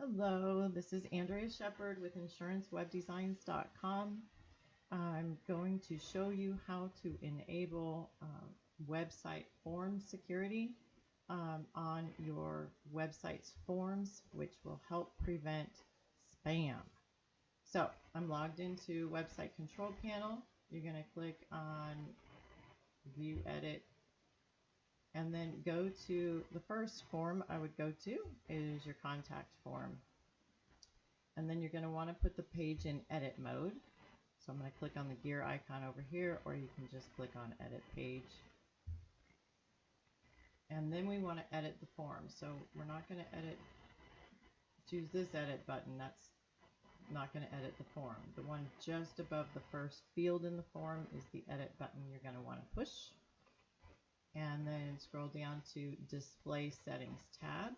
Hello, this is Andrea Shepard with InsuranceWebDesigns.com. I'm going to show you how to enable website form security on your website's forms, which will help prevent spam. So I'm logged into Website Control Panel. You're going to click on View Edit, and then go to the first form I would go to is your contact form. And then you're going to want to put the page in edit mode. So I'm going to click on the gear icon over here, or you can just click on edit page. And then we want to edit the form. So we're not going to choose this edit button. That's not going to edit the form. The one just above the first field in the form is the edit button you're going to want to push. And then scroll down to Display Settings tab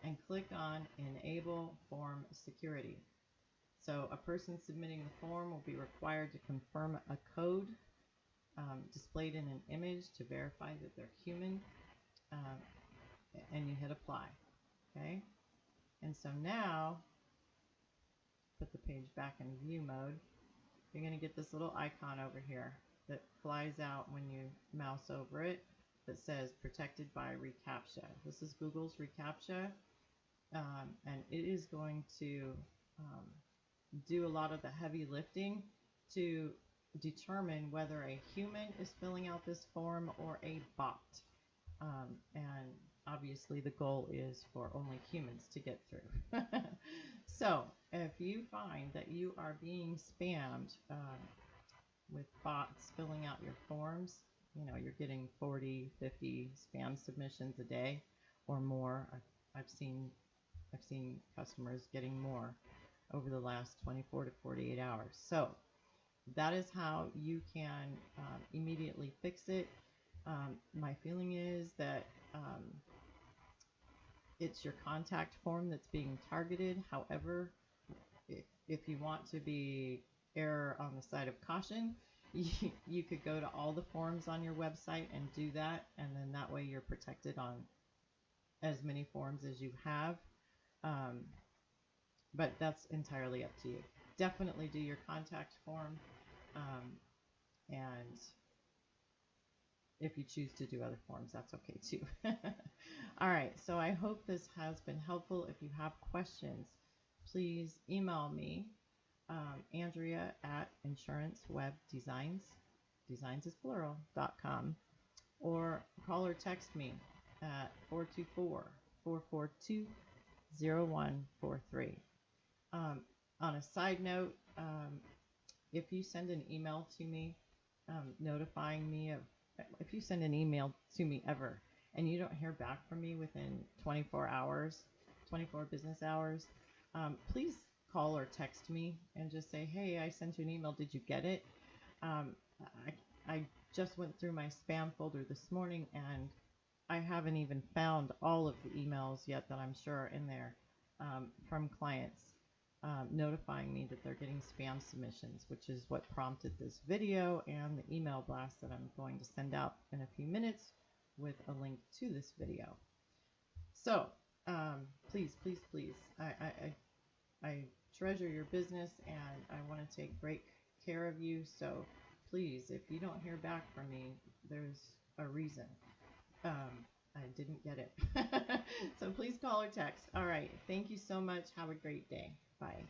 and click on Enable Form Security. So a person submitting the form will be required to confirm a code displayed in an image to verify that they're human, and you hit apply. Okay, and so now put the page back in view mode. You're going to get this little icon over here that flies out when you mouse over it that says protected by reCAPTCHA. This is Google's reCAPTCHA, and it is going to do a lot of the heavy lifting to determine whether a human is filling out this form or a bot. And obviously the goal is for only humans to get through. So if you find that you are being spammed with bots filling out your forms, you know, you're getting 40, 50 spam submissions a day or more. I've seen customers getting more over the last 24 to 48 hours. So that is how you can immediately fix it. My feeling is that it's your contact form that's being targeted. However, if you want to be error on the side of caution, you could go to all the forms on your website and do that, and then that way you're protected on as many forms as you have. But that's entirely up to you. Definitely do your contact form, and if you choose to do other forms, that's okay too. All right, so I hope this has been helpful. If you have questions, please email me, Andrea at InsuranceWebDesigns, designs is plural.com, or call or text me at 424-442-0143. On a side note, if you send an email to me notifying me of, if you send an email to me ever and you don't hear back from me within 24 business hours, please call or text me and just say, hey, I sent you an email, did you get it? I just went through my spam folder this morning and I haven't even found all of the emails yet that I'm sure are in there from clients notifying me that they're getting spam submissions, which is what prompted this video and the email blast that I'm going to send out in a few minutes with a link to this video. So please, please, please, I treasure your business and I want to take great care of you. So please, if you don't hear back from me, there's a reason. I didn't get it. So please call or text. All right. Thank you so much. Have a great day. Bye.